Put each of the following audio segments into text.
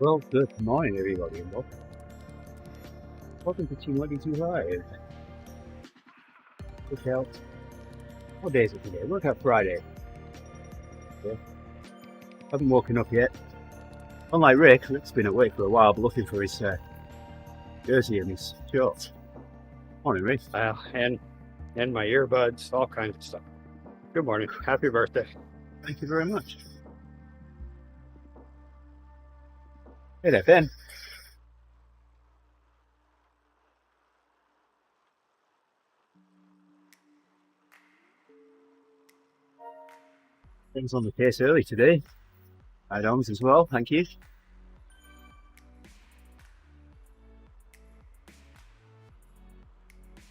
Well, good morning, everybody, and welcome to TeamODZ Live. Workout. What day is it today? Workout Friday. Yeah. Haven't woken up yet. Unlike Rick's been awake for a while, but looking for his jersey and his shorts. Morning, Rick. And my earbuds, all kinds of stuff. Good morning. Happy birthday. Thank you very much. Hey there, Ben. Ben's on the case early today. Add-ons as well, thank you.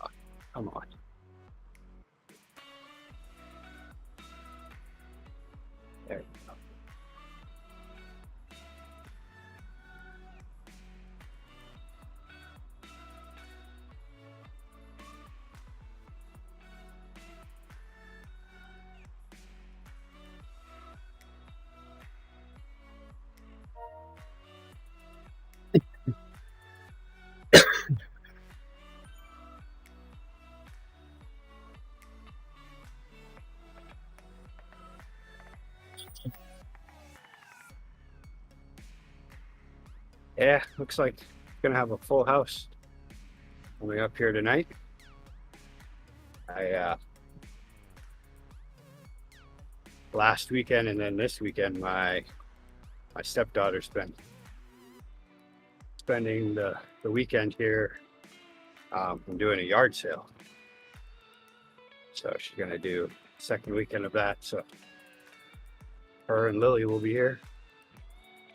Oh, come on. There we go. Yeah, looks like gonna have a full house coming up here tonight. Last weekend and then this weekend, my stepdaughter's been spending the weekend here. I'm doing a yard sale, so she's gonna do second weekend of that. So her and Lily will be here,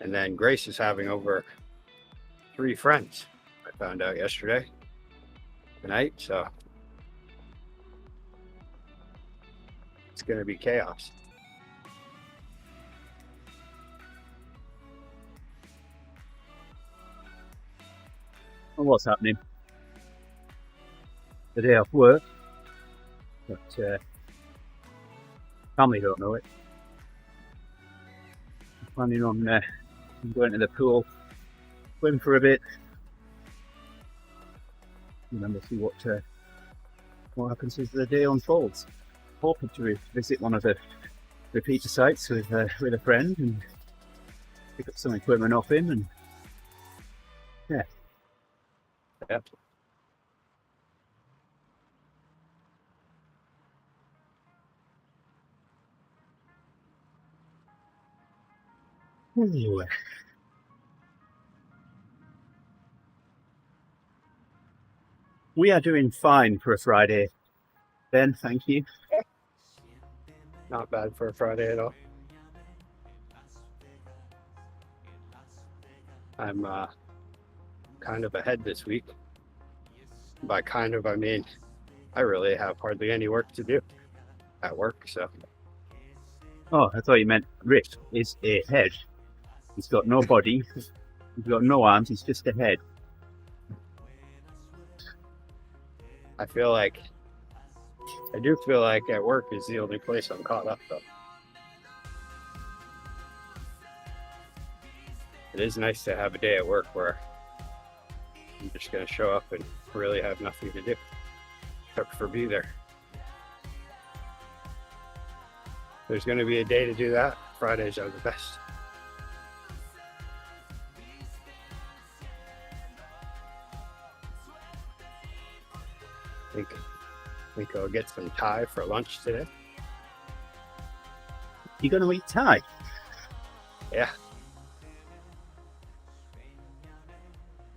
and then Grace is having over 3 friends. I found out yesterday tonight, so it's gonna be chaos. Well, what's happening? The day off work, but family don't know it. I'm planning on going to the pool, swim for a bit, and then we'll see what happens as the day unfolds. Hoping to visit one of the repeater sites with a friend and pick up some equipment off him, and yeah. Yep. Anyway. We are doing fine for a Friday, Ben, thank you. Not bad for a Friday at all. I'm kind of ahead this week. By kind of, I mean I really have hardly any work to do at work, so. Oh, I thought you meant Rick is a head. He's got no body, he's got no arms, he's just a head. I do feel like at work is the only place I'm caught up though. It is nice to have a day at work where I'm just going to show up and really have nothing to do except for be there. There's going to be a day to do that. Fridays are the best. I think I'll get some Thai for lunch today. You gonna eat Thai? Yeah.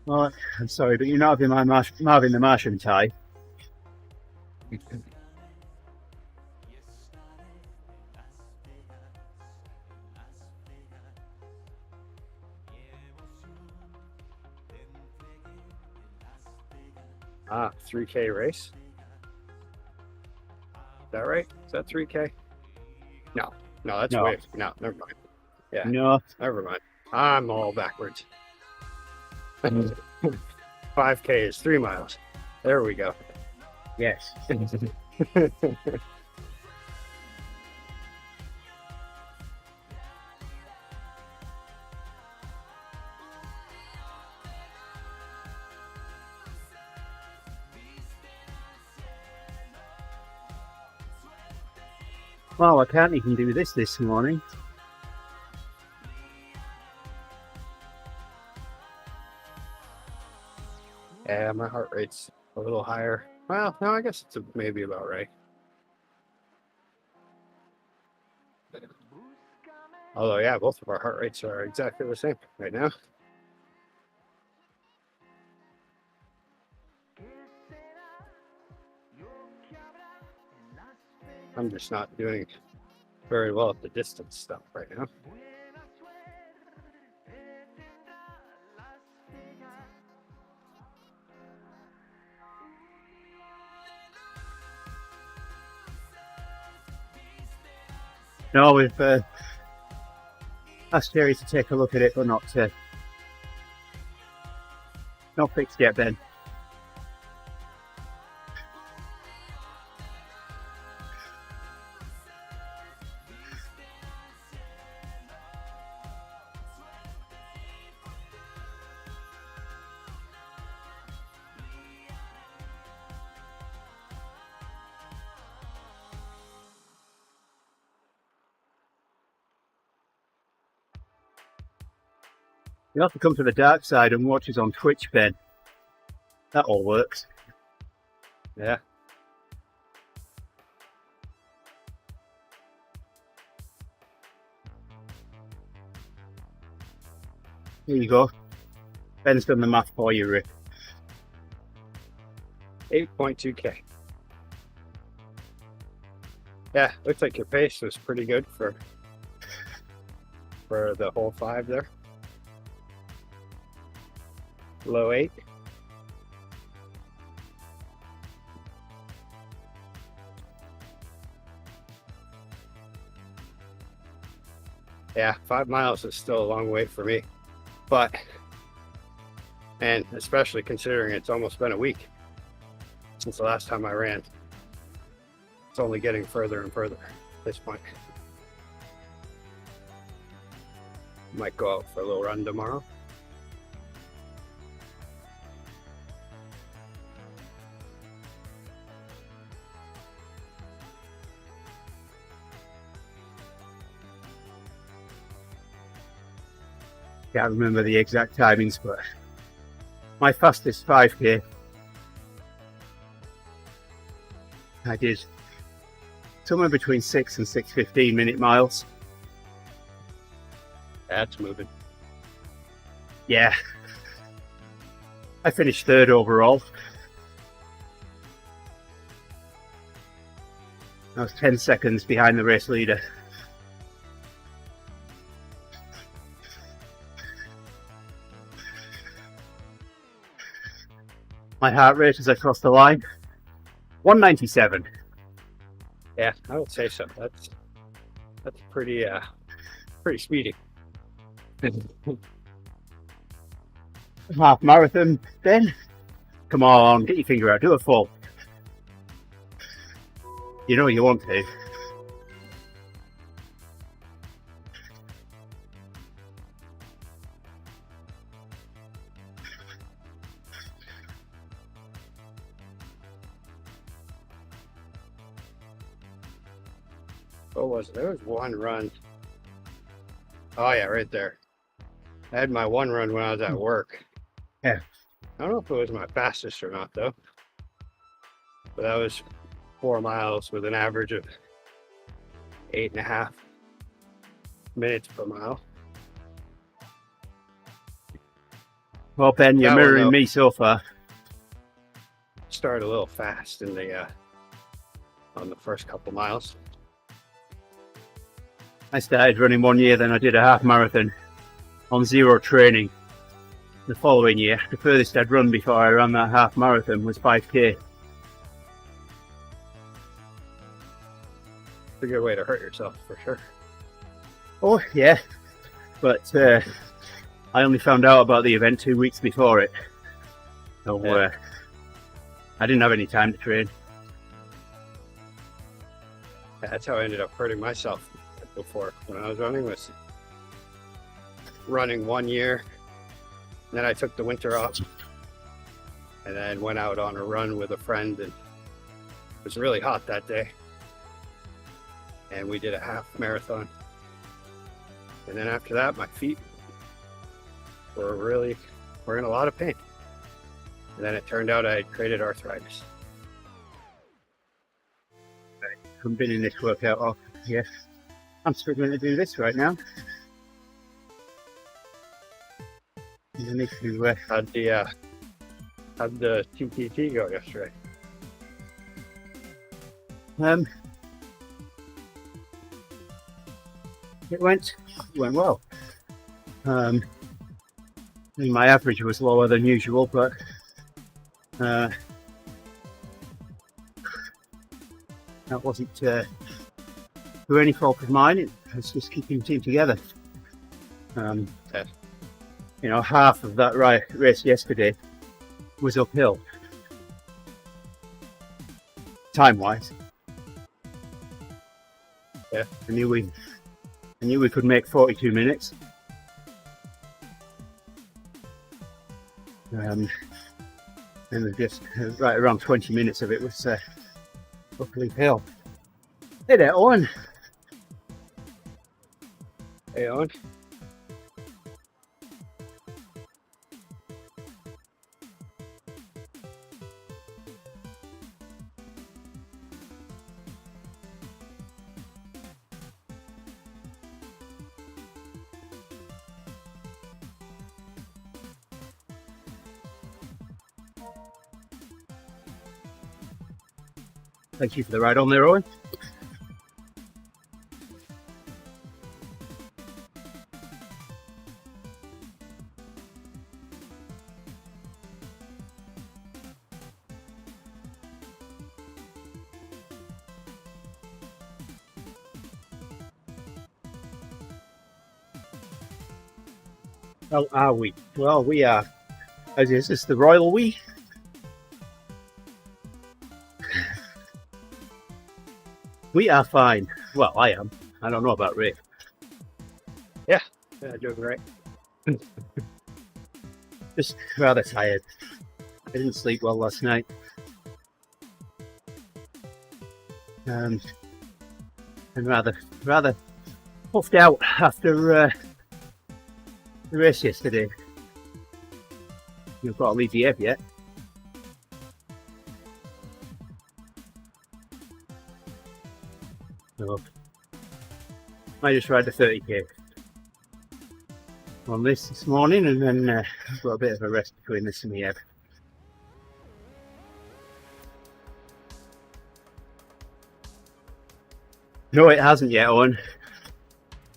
Well, I'm sorry, but you're not having my Marvin the Martian Thai. Ah, 3K race. Is that right? Is that 3K? No, that's No. way. No, never mind. Yeah, No. never mind. I'm all backwards. 5K is 3 miles. There we go. Yes. Well, I can't even do this morning. Yeah, my heart rate's a little higher. Well, no, I guess it's maybe about right. Although, yeah, both of our heart rates are exactly the same right now. I'm just not doing very well at the distance stuff right now. No, we've asked Jerry to take a look at it, but not fixed yet, Ben. You have to come to the dark side and watch us on Twitch, Ben. That all works. Yeah. Here you go. Ben's done the math for you, Rick. 8.2K. Yeah, looks like your pace was pretty good for the whole 5 there. Low 8. Yeah, 5 miles is still a long way for me, but, and especially considering it's almost been a week since the last time I ran. It's only getting further and further at this point. Might go out for a little run tomorrow. Can't remember the exact timings, but my fastest 5K I did somewhere between 6 and 6:15 minute miles. That's moving. Yeah. I finished 3rd overall. I was 10 seconds behind the race leader. My heart rate as I crossed the line, 197. Yeah, I would say so. That's pretty speedy. Half marathon, Ben. Come on, get your finger out, do a full. You know you want to. What was it? There was one run. Oh yeah, right there. I had my one run when I was at work. Yeah. I don't know if it was my fastest or not though. But that was 4 miles with an average of 8.5 minutes per mile. Well, Ben, you're mirroring me so far. Started a little fast in the on the first couple miles. I started running one year, then I did a half marathon on 0 training. The following year, the furthest I'd run before I ran that half marathon was 5K. It's a good way to hurt yourself for sure. Oh yeah, but I only found out about the event 2 weeks before it. So Yeah. I didn't have any time to train. That's how I ended up hurting myself before when I was running, was running 1 year. Then I took the winter off and then went out on a run with a friend, and it was really hot that day. and we did a half marathon. And then after that, my feet were in a lot of pain. And then it turned out I had created arthritis. I haven't been in this workout off yet. I'm struggling to do this right now. You need to, How'd the TTT go yesterday? it went well. My average was lower than usual, but that wasn't through any fault of mine. It was just keeping the team together. You know, half of that race yesterday was uphill, time-wise. Yeah, I knew we could make 42 minutes. And just right around 20 minutes of it was uphill. Hey there, Owen. Hey, Owen. Thank you for the ride on there, Owen. How are we? Well, we are. Is this the royal we? We are fine. Well, I am. I don't know about Rick. Yeah, doing great. Just rather tired. I didn't sleep well last night. And rather puffed out after the race yesterday. You've got to leave the Ebb yet. So, I just ride the 30k on this morning, and then I've got a bit of a rest between this and the Ebb. No, it hasn't yet, Owen.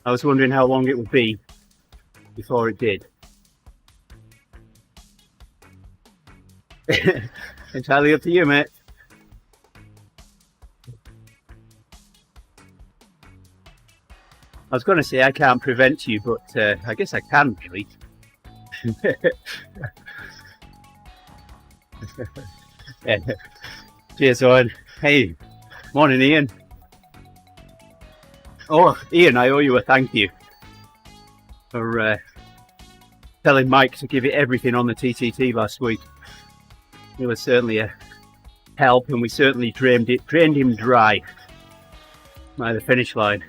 I was wondering how long it would be before it did. Entirely up to you, mate. I was going to say I can't prevent you, but I guess I can, really. Yeah. Cheers, Owen. Hey, morning, Ian. Oh, Ian, I owe you a thank you for telling Mike to give it everything on the TTT last week. It was certainly a help, and we certainly drained him dry by the finish line.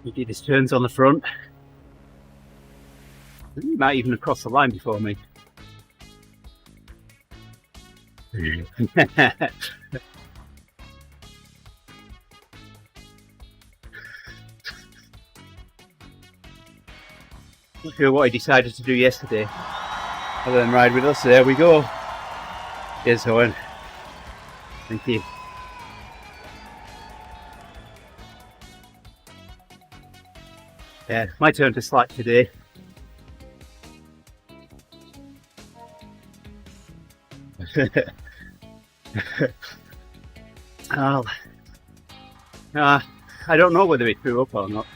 He did his turns on the front. He might even have crossed the line before me. Not sure what he decided to do yesterday, other than ride with us. There we go. Cheers, Owen. Thank you. Yeah, my turn to slack today. I don't know whether he threw up or not.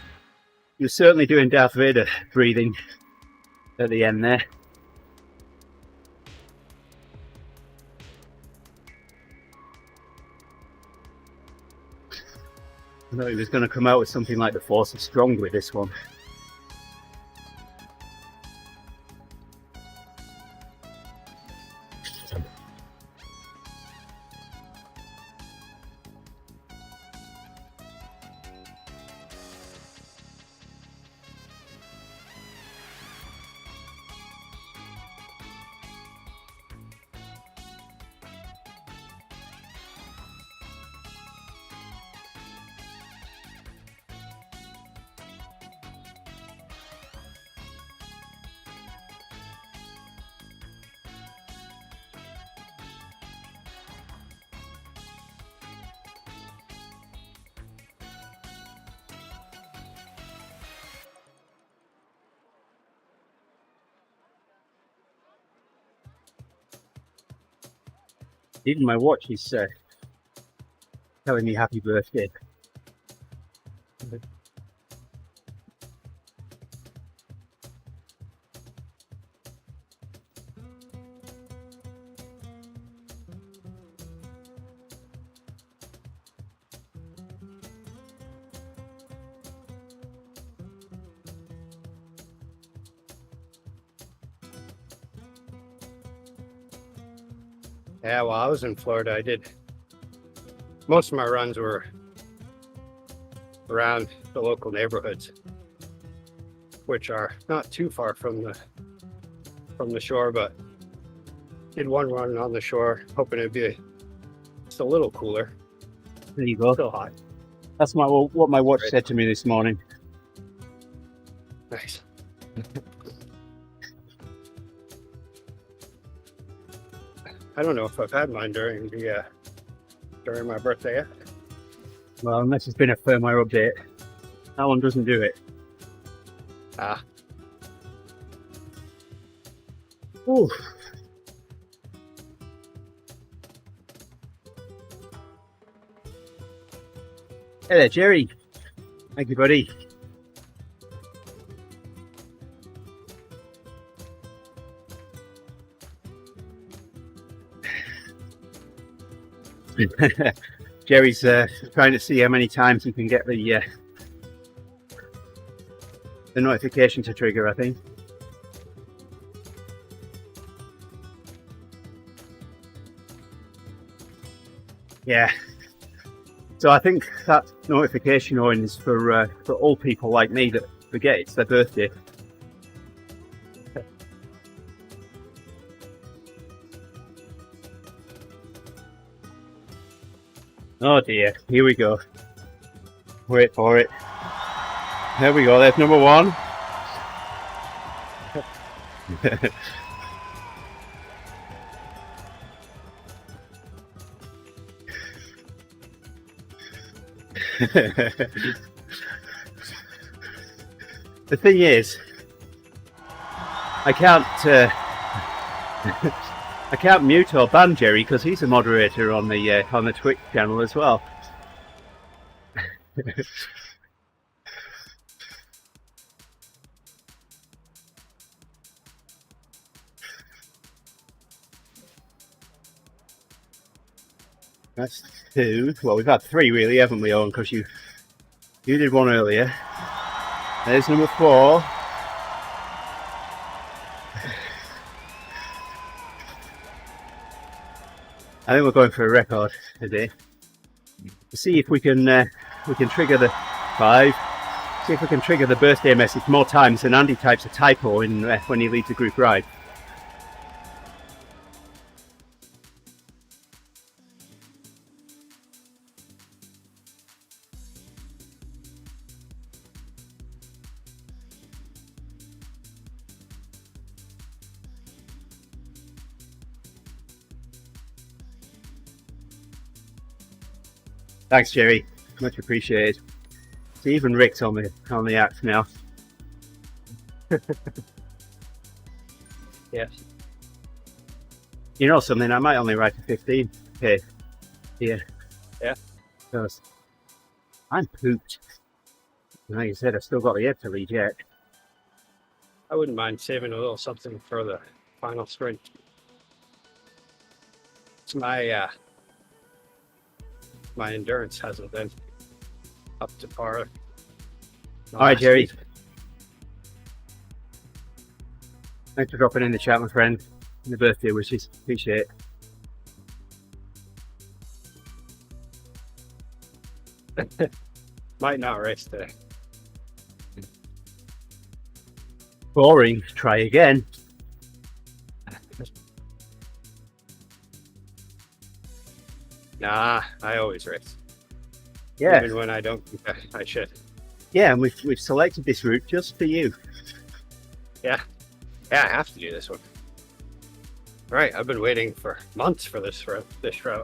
He was certainly doing Darth Vader breathing at the end there. I thought he was going to come out with something like the Force of Strong with this one. Even my watch is telling me happy birthday. Yeah, while I was in Florida, I did most of my runs were around the local neighborhoods, which are not too far from the shore, but did one run on the shore, hoping it'd be just a little cooler. There you go. Still hot. That's what my watch Right. said to me this morning. Nice. I don't know if I've had mine during my birthday yet. Well, unless it's been a firmware update. That one doesn't do it. Ah, Ooh. Hey there, Jerry. Thank you, buddy. Jerry's trying to see how many times he can get the notification to trigger, I think. Yeah. So I think that notification on is for old people like me that forget it's their birthday. Oh dear, here we go. Wait for it. There we go, there's number one. The thing is, I can't mute or ban Jerry because he's a moderator on the Twitch channel as well. That's two. Well, we've had three really, haven't we, Owen? Because you did one earlier. There's number four. I think we're going for a record today. To see if we can trigger the five. See if we can trigger the birthday message more times than Andy types a typo in when he leads a group ride. Thanks, Jerry. Much appreciated. See, even Rick's on the act now. yes. You know something? I might only ride to 15. Okay. Yeah. Yeah. Because I'm pooped. Like you said, I've still got the ebb to lead yet. I wouldn't mind saving a little something for the final sprint. It's my endurance hasn't been up to par. All right, last Jerry. week. Thanks for dropping in the chat, my friend. And the birthday wishes. Appreciate it. Might not race today. Boring. Try again. Nah, I always race. Yeah. Even when I don't think I should. Yeah, and we've selected this route just for you. Yeah, I have to do this one. Right, I've been waiting for months for this route.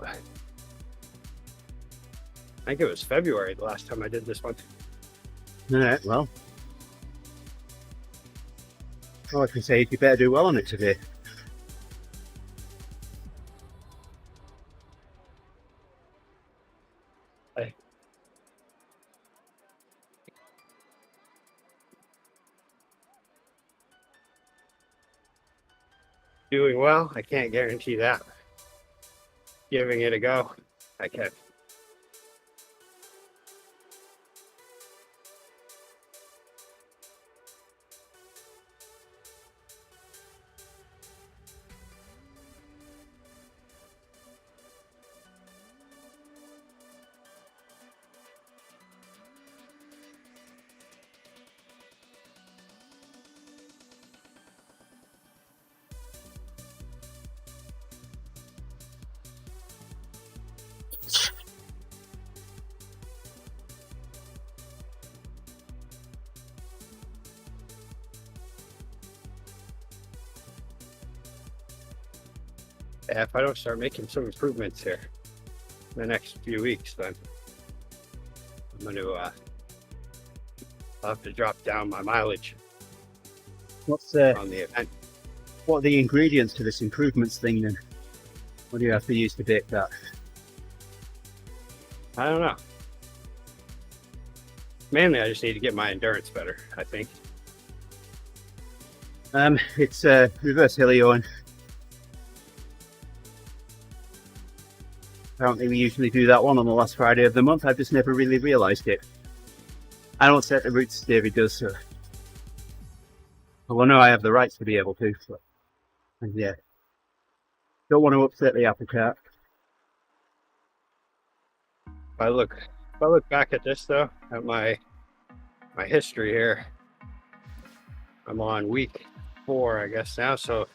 I think it was February the last time I did this one. All right, well. All I can say is you better do well on it today. Hey. Doing well, I can't guarantee that. Giving it a go, I can. Yeah, if I don't start making some improvements here in the next few weeks, then I'm going to I'll have to drop down my mileage What's on the event. what are the ingredients to this improvements thing then? What do you have to use to bake that? I don't know. Mainly, I just need to get my endurance better, I think. It's reverse Hilly on. Apparently we usually do that one on the last Friday of the month. I've just never really realised it. I don't set the routes, David does, so. Well, I know I have the rights to be able to, so. And yeah. Don't want to upset the apple cart. If I look back at this though, at my history here, I'm on week 4, I guess now. So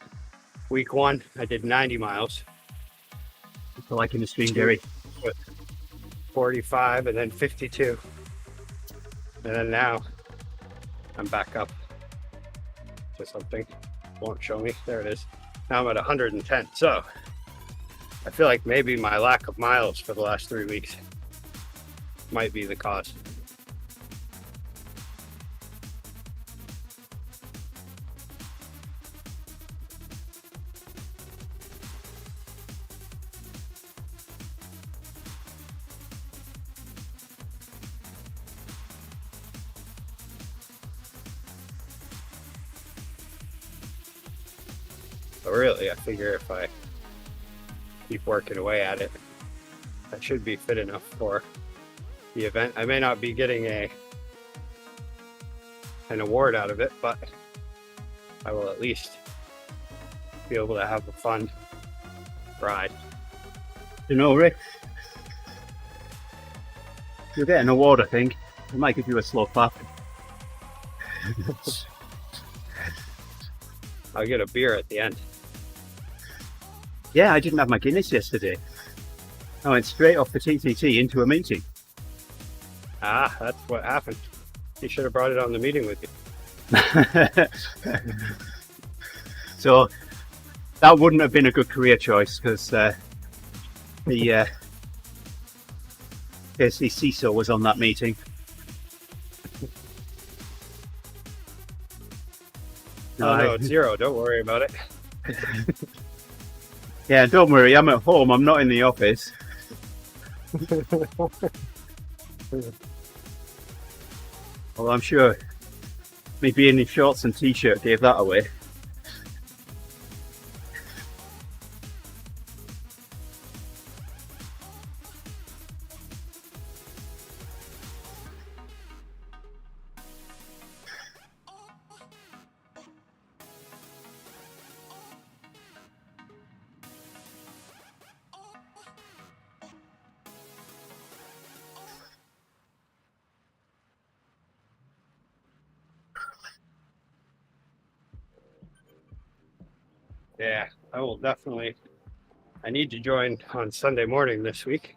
week 1, I did 90 miles. I like in the stream, Jerry. 45 and then 52. And then now I'm back up to something. Won't show me. There it is. Now I'm at 110. So I feel like maybe my lack of miles for the last 3 weeks might be the cause. But really, I figure if I keep working away at it, I should be fit enough for the event. I may not be getting an award out of it, but I will at least be able to have a fun ride. You know, Rick, you'll get an award, I think. I might give you a slow clap. I'll get a beer at the end. Yeah, I didn't have my Guinness yesterday. I went straight off the TTT into a meeting. Ah, that's what happened. You should have brought it on the meeting with you. So that wouldn't have been a good career choice because the CISO was on that meeting. No, it's 0. Don't worry about it. Yeah, don't worry, I'm at home, I'm not in the office. Well, I'm sure me being in shorts and t-shirt gave that away. Yeah, I will definitely. I need to join on Sunday morning this week.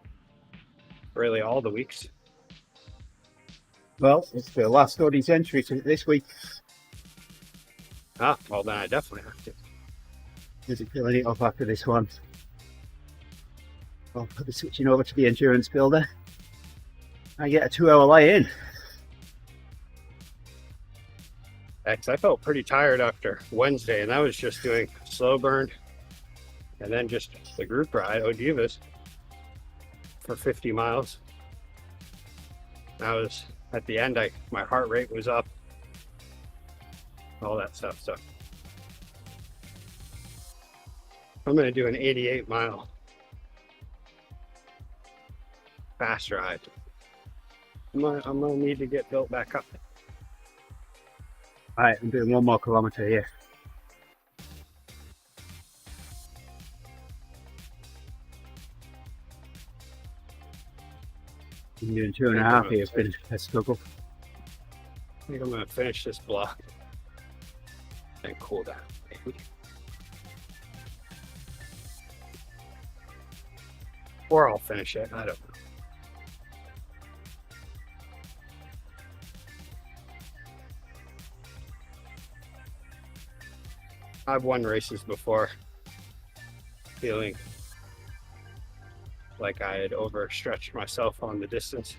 Really, all the weeks. Well, it's the last audience entry to this week. Ah, well then I definitely have to. Is it filling it up after this one? I'll be switching over to the endurance builder. I get a 2 hour lay in. I felt pretty tired after Wednesday, and I was just doing slow burn and then just the group ride, ODivas, for 50 miles. I was at the end, my heart rate was up, all that stuff. So I'm going to do an 88-mile fast ride. I'm gonna need to get built back up. Alright, I'm doing 1 more kilometre here. I'm doing 2.5 here. It's been a struggle. I think I'm gonna finish this block and cool down, maybe. Or I'll finish it, I don't know. I've won races before feeling like I had overstretched myself on the distance.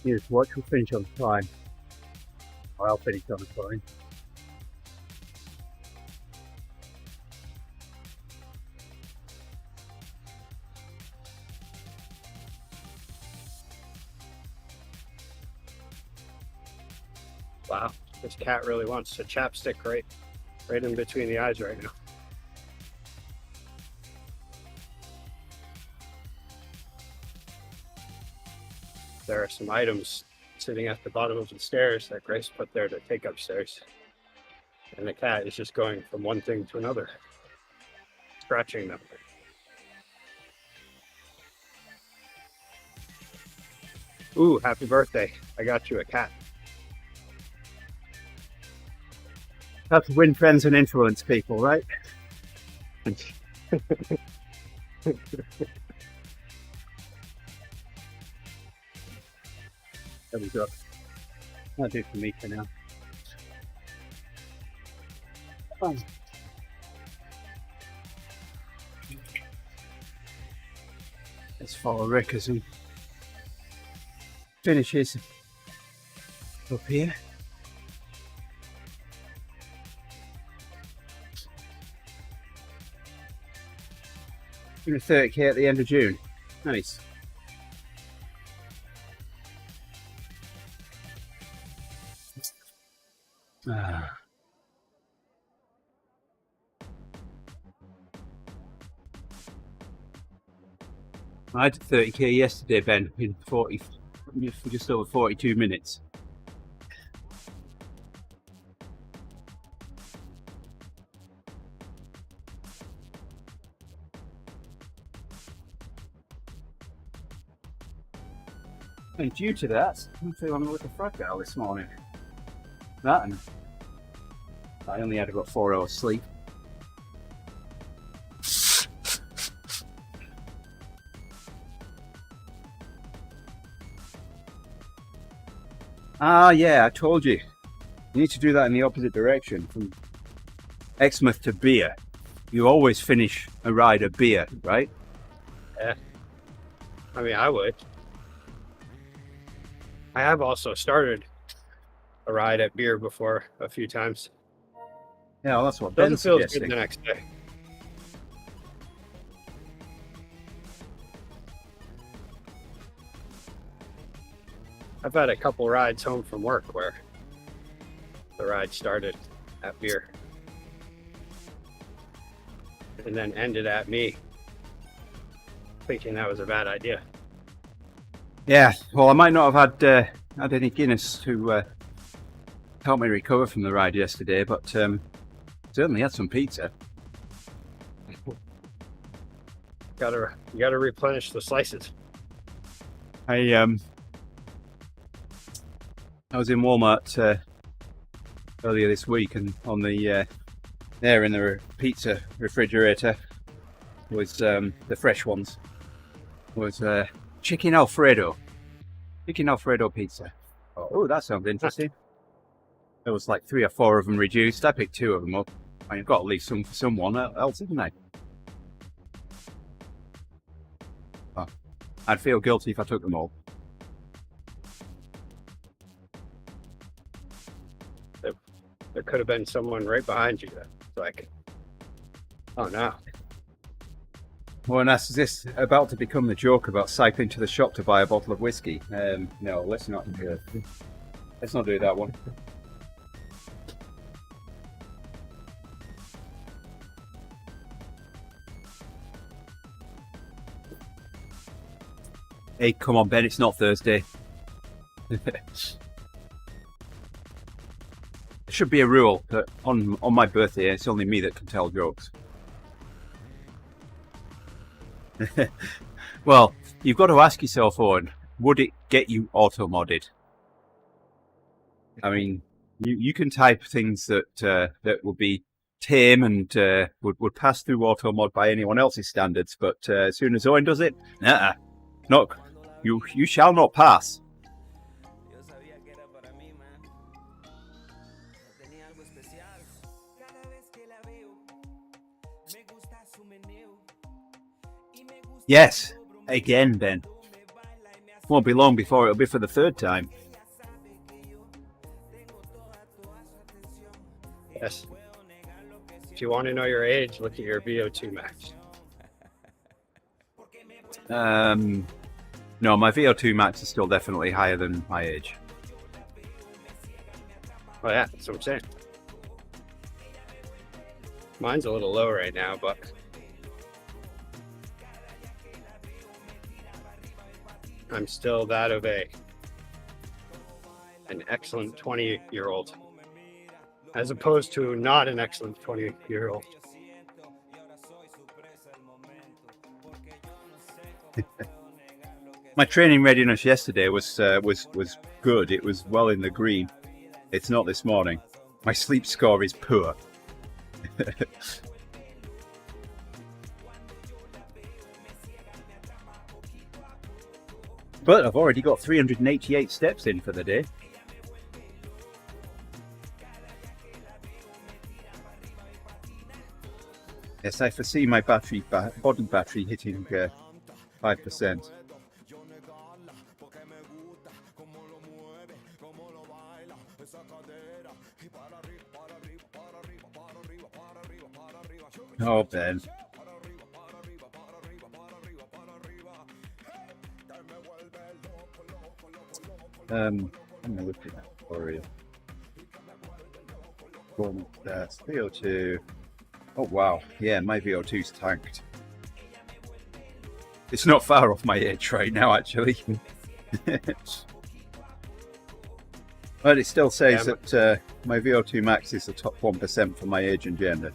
You just watch, we'll finish on time. Or I'll finish on time. Wow, this cat really wants a chapstick right in between the eyes right now. There are some items sitting at the bottom of the stairs that Grace put there to take upstairs. And the cat is just going from one thing to another, scratching them. Ooh, happy birthday. I got you a cat. Have to win friends and influence people, right? There we go. That'll do for me for now. Let's follow Rick as he finishes up here. Doing a 30k at the end of June. Nice. I did 30k yesterday, Ben, in just over 42 minutes. And due to that, I'm feeling a little fragile this morning. That, and I only had about 4 hours sleep. Ah, yeah, I told you. You need to do that in the opposite direction, from Exmouth to Beer. You always finish a ride at Beer, right? Yeah. I mean, I would. I have also started a ride at Beer before a few times. Yeah, well, that's what Doesn't Ben's feel good suggesting. the next day. I've had a couple rides home from work where the ride started at Beer and then ended at me, thinking that was a bad idea. Yeah, well, I might not have had any Guinness to help me recover from the ride yesterday, but certainly had some pizza. You gotta replenish the slices. I was in Walmart earlier this week, and on the there in the pizza refrigerator was the fresh ones was chicken Alfredo pizza. Oh, that sounds interesting. There was like 3 or 4 of them reduced. I picked 2 of them up. I've got to leave some for someone else, haven't I? Oh, I'd feel guilty if I took them all. There could have been someone right behind you. That's like, oh no. Well, and that's this about to become the joke about cycling to the shop to buy a bottle of whiskey. No, let's not do that. Let's not do that one. Hey, come on, Ben, it's not Thursday. There should be a rule that on my birthday, it's only me that can tell jokes. Well, you've got to ask yourself, Owen, would it get you auto-modded? I mean, you can type things that that would be tame and would pass through auto-mod by anyone else's standards, but as soon as Owen does it, nah, not you shall not pass. Yes, again, Ben. Won't be long before it'll be for the 3rd time. Yes. If you want to know your age, look at your VO2 max. No, my VO2 max is still definitely higher than my age. Oh yeah, that's what I'm saying. Mine's a little low right now, but I'm still that of an excellent 20-year-old, as opposed to not an excellent 20-year-old. My training readiness yesterday was good. It was well in the green. It's not this morning. My sleep score is poor. But I've already got 388 steps in for the day. Yes, I foresee my body battery hitting 5%. Oh, Ben. I'm gonna look at that for you. That's VO2. Oh wow, yeah, my VO2's tanked. It's not far off my age right now, actually. But it still says that my VO2 max is the top 1% for my age and gender.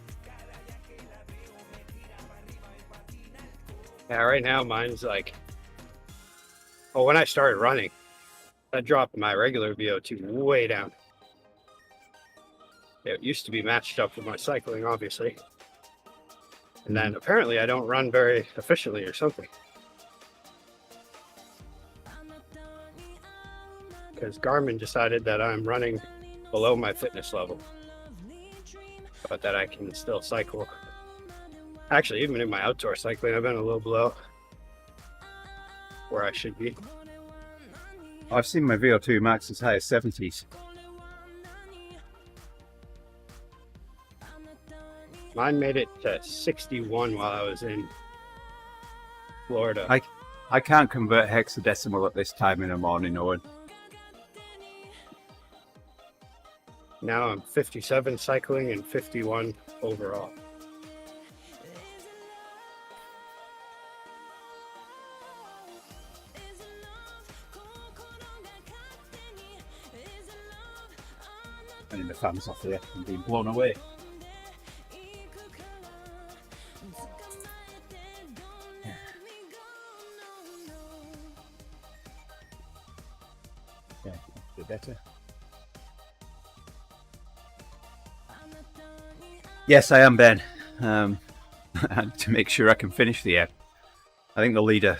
Yeah, right now mine's like, well, when I started running, I dropped my regular VO2 way down. It used to be matched up with my cycling, obviously. And then apparently I don't run very efficiently or something. Because Garmin decided that I'm running below my fitness level, but that I can still cycle. Actually, even in my outdoor cycling, I've been a little below where I should be. I've seen my VO2 max as high as 70s. Mine made it to 61 while I was in Florida. I can't convert hexadecimal at this time in the morning, Owen. Now I'm 57 cycling and 51 overall. And the fans off here and being blown away. Yes, I am, Ben. To make sure I can finish the app. I think the leader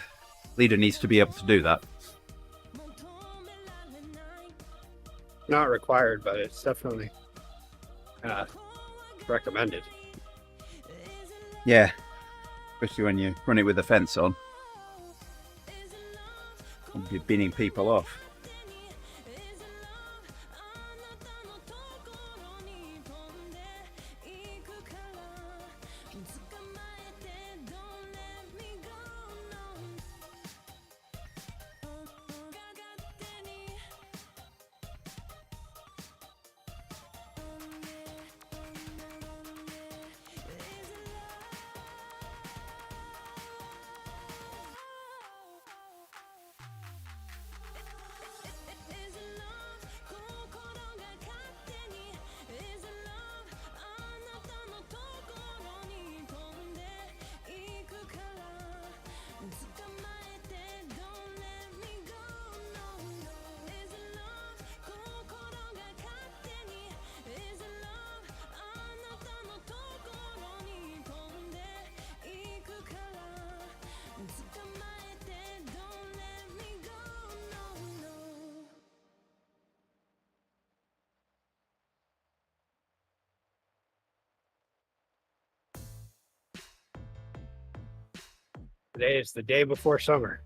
needs to be able to do that. Not required, but it's definitely recommended. Yeah, especially when you run it with the fence on. You're binning people off. Today is the day before summer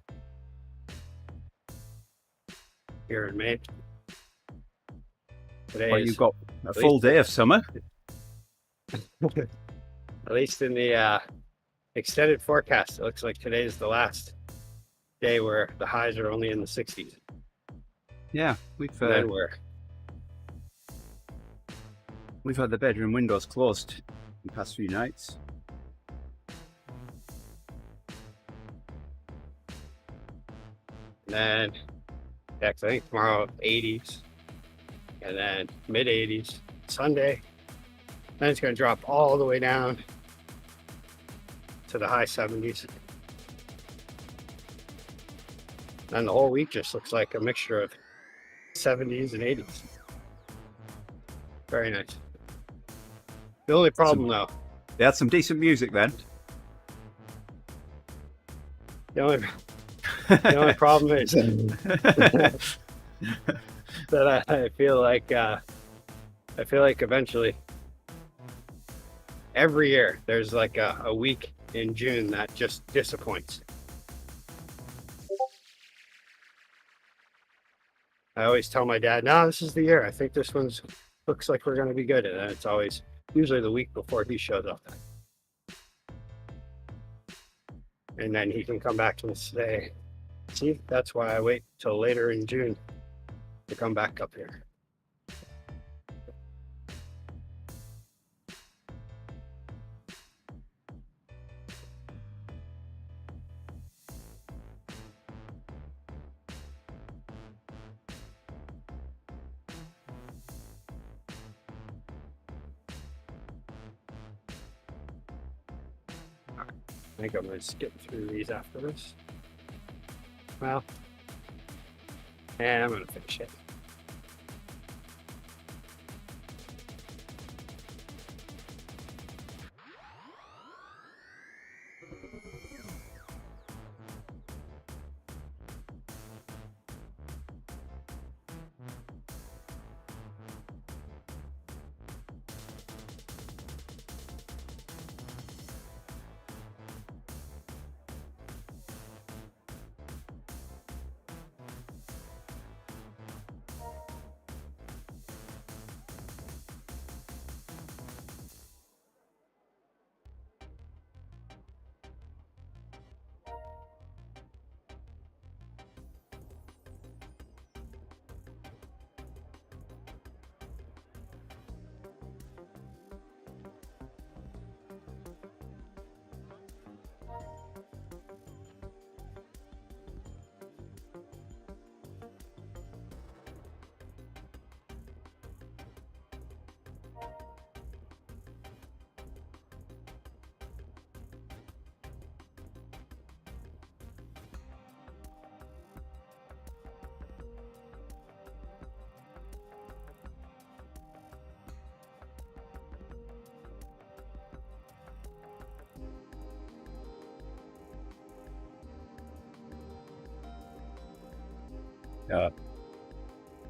here in Maine. Today Well, is you've got a full day of summer. at least in the extended forecast. It looks like today is the last day where the highs are only in the 60s. Yeah, And then we've had the bedroom windows closed the past few nights. And then next, I think tomorrow 80s, and then mid 80s Sunday. Then it's going to drop all the way down to the high 70s. And the whole week just looks like a mixture of 70s and 80s. Very nice. The only problem though, They had some decent music then. the only problem is that I feel like eventually every year there's like a week in June that just disappoints. I always tell my dad, no, this is the year. I think this one's looks like we're going to be good. And then it's always usually the week before he shows up. And then he can come back to me and say, see, that's why I wait till later in June to come back up here. I think I'm going to skip through these after this. Well, and I'm going to finish it.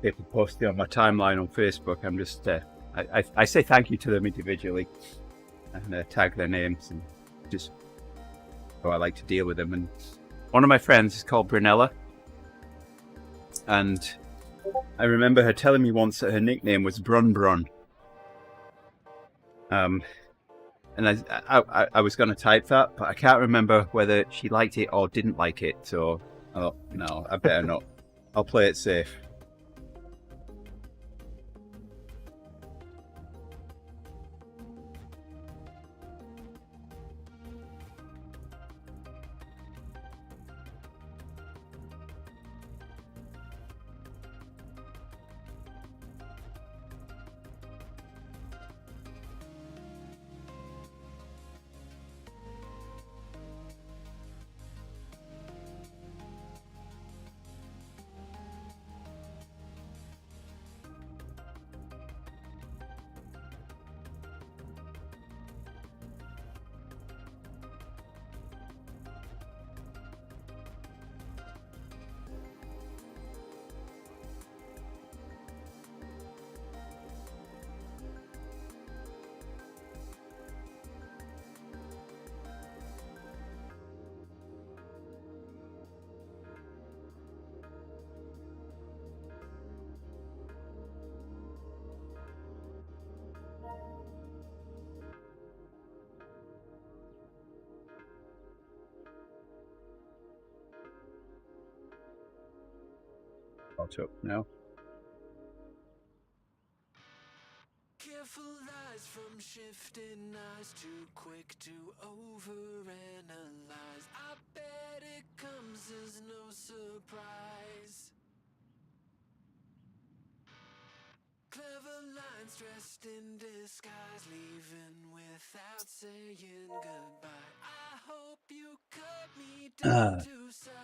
people posting on my timeline on Facebook. I'm just I say thank you to them individually and tag their names and just how I like to deal with them. And one of my friends is called Brunella, and I remember her telling me once that her nickname was Brun Brun. And I was going to type that, but I can't remember whether she liked it or didn't like it. So, oh no, I better not. I'll play it safe. Caught up now. Careful eyes from shifting eyes, too quick to overanalyze. I bet it comes as no surprise. Clever lines dressed in disguise, leaving without saying goodbye. I hope you cut me down to size.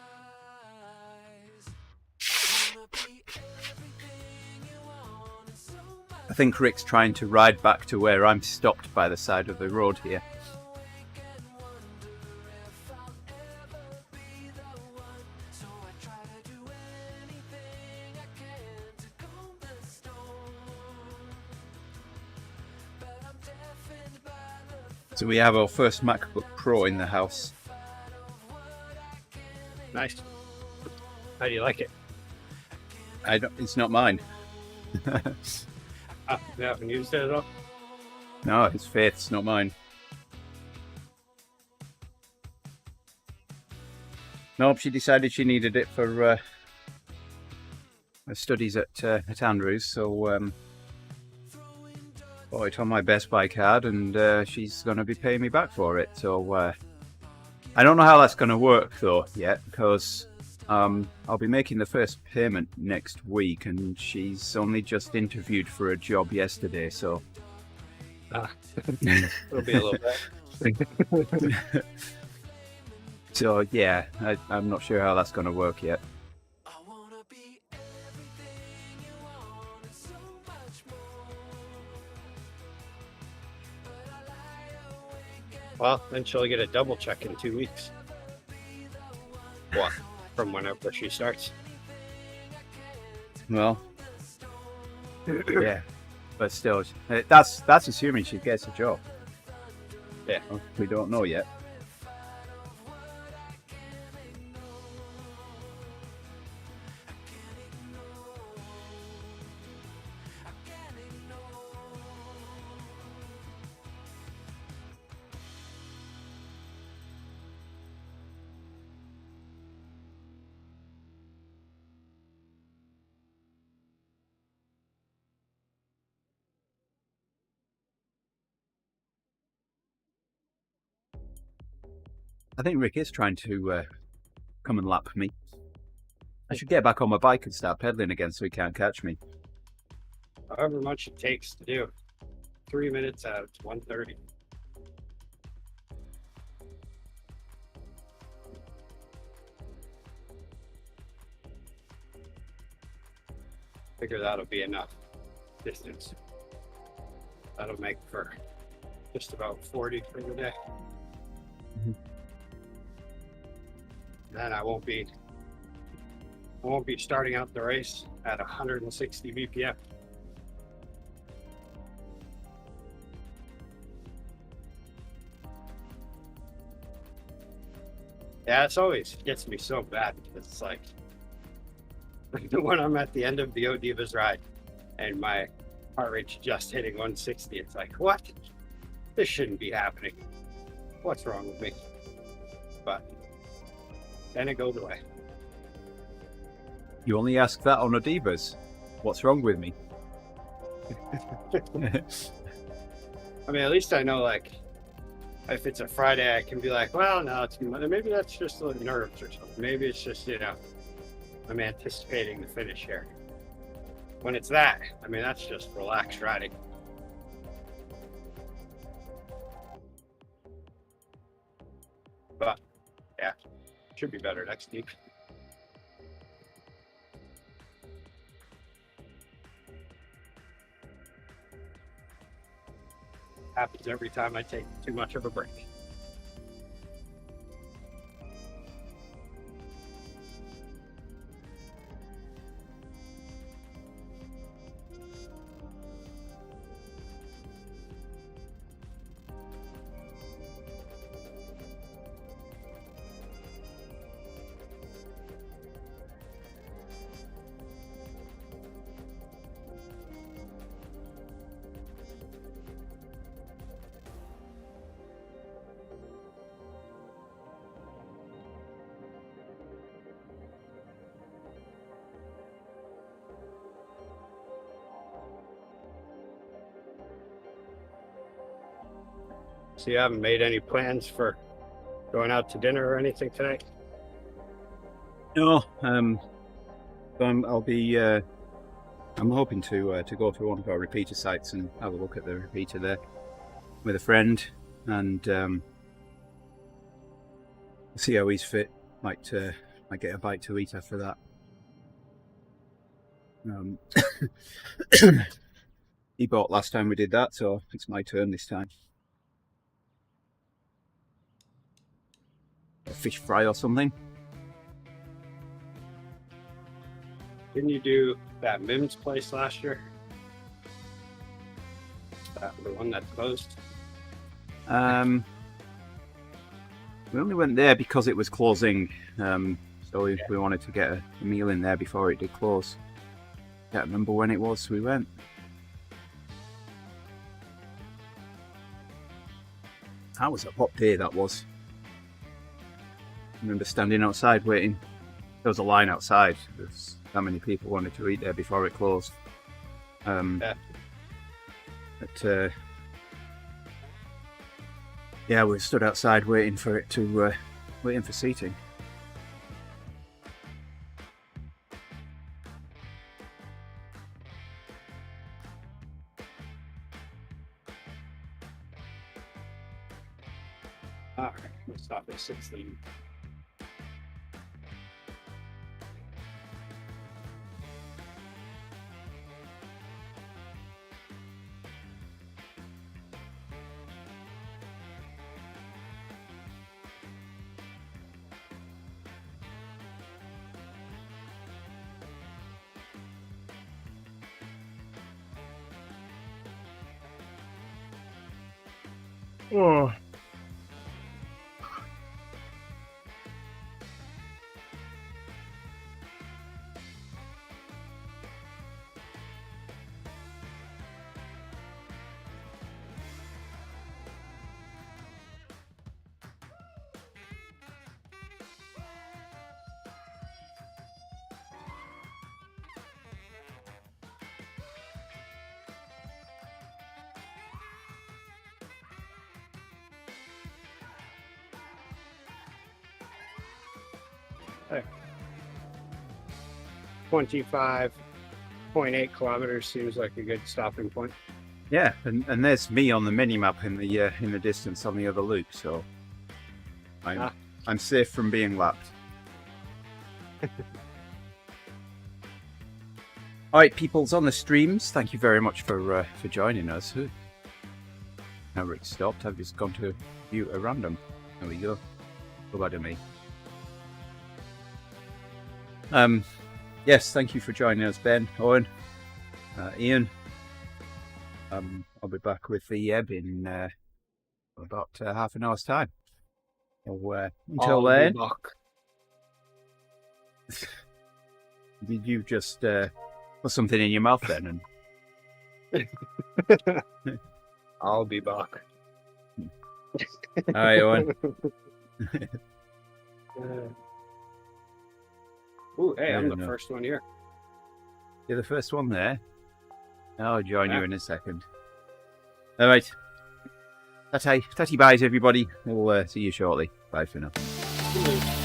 Wanna be everything you want and so much. I think Rick's trying to ride back to where I'm stopped by the side of the road here. So we have our first MacBook Pro in the house. Nice. How do you like it? It's not mine. You haven't used it at all? No, it's Faith's, not mine. Nope, she decided she needed it for her studies at Andrews, so bought it on my Best Buy card, and she's going to be paying me back for it. So I don't know how that's going to work though yet, because I'll be making the first payment next week, and she's only just interviewed for a job yesterday, so It'll be a little bit. so yeah, I'm not sure how that's going to work yet. Well, then she'll get a double check in 2 weeks. What? From whenever she starts. Well, yeah, but still, that's assuming she gets a job. Yeah. We don't know yet. I think Rick is trying to come and lap me. I should get back on my bike and start pedaling again so he can't catch me. However much it takes to do. 3 minutes out, it's 1:30. Figure that'll be enough distance. That'll make for just about 40 for the day. Mm-hmm. Then I won't be I won't be starting out the race at 160 BPM. Yeah, it's always gets me so bad because it's like when I'm at the end of the ODivas ride and my heart rate's just hitting 160, it's like, what? This shouldn't be happening. What's wrong with me? But then it goes away. You only ask that on Odivas. What's wrong with me? I mean, at least I know, like, if it's a Friday, I can be like, well, no, it's Monday. Maybe that's just the nerves or something. Maybe it's just, I'm anticipating the finish here. When it's that, I mean, that's just relaxed riding. But, yeah, should be better next week. Happens every time I take too much of a break. So you haven't made any plans for going out to dinner or anything tonight? No, I'll be. I'm hoping to go to one of our repeater sites and have a look at the repeater there with a friend and see how he's fit. Might get a bite to eat after that. He bought last time we did that, so it's my turn this time. A fish fry or something. Didn't you do that Mim's place last year? That the one that closed? We only went there because it was closing, so we wanted to get a meal in there before it did close. Can't remember when it was we went. That was a hot day, that was. I remember standing outside waiting. There was a line outside. There's that many people wanted to eat there before it closed. Yeah. But yeah, we stood outside waiting for it to waiting for seating. All right, we'll stop at 16. Oh. Hey. 25.8 kilometers seems like a good stopping point. Yeah, and there's me on the mini map in the distance on the other loop, so I'm safe from being lapped. All right, peoples on the streams, thank you very much for joining us. Now Rick stopped. I've just gone to view a random. There we go. Go back to me. yes, thank you for joining us, Ben, Owen, Ian. I'll be back with the Ebb in about half an hour's time. So, until then, did you just put something in your mouth then? And I'll be back. all right, Owen. Ooh, hey, I'm No. the first one here. You're the first one there. I'll join you in a second. All right. Tatty buys, everybody. We'll see you shortly. Bye for now.